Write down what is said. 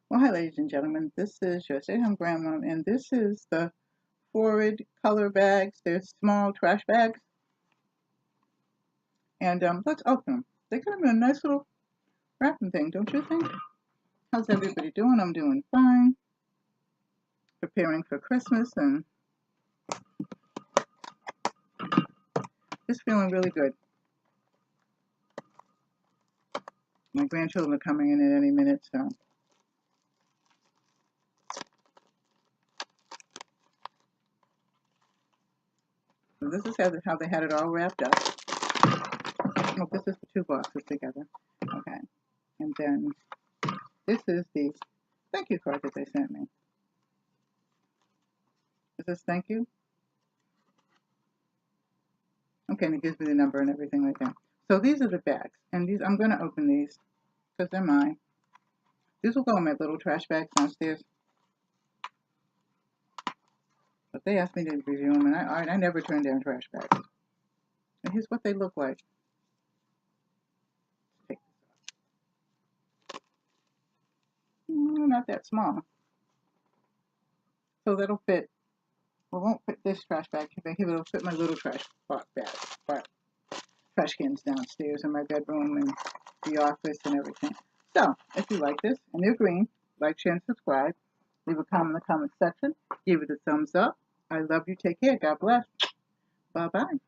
Well, hi, ladies and gentlemen. This is your stay-at-home grandma, and this is the FORID color bags. They're small trash bags, and let's open them. They come in a nice little wrapping thing, don't you think? How's everybody doing? I'm doing fine. Preparing for Christmas and just feeling really good. My grandchildren are coming in at any minute, so. So this is how they had it all wrapped up. Oh, this is the two boxes together. Okay. And then this is the thank you card that they sent me. Is this thank you? Okay, and it gives me the number and everything like that. So these are the bags, and these I'm going to open these because they're mine. These will go in my little trash bags downstairs. But they asked me to review them, and I never turn down trash bags. And here's what they look like. Take this off. Not that small. So that'll fit. Well, won't fit this trash bag. It'll fit my little trash bag. Trash cans downstairs in my bedroom and the office and everything. So, if you like this, and they're green, like, share, and subscribe. Leave a comment in the comment section. Give it a thumbs up. I love you. Take care. God bless. Bye-bye.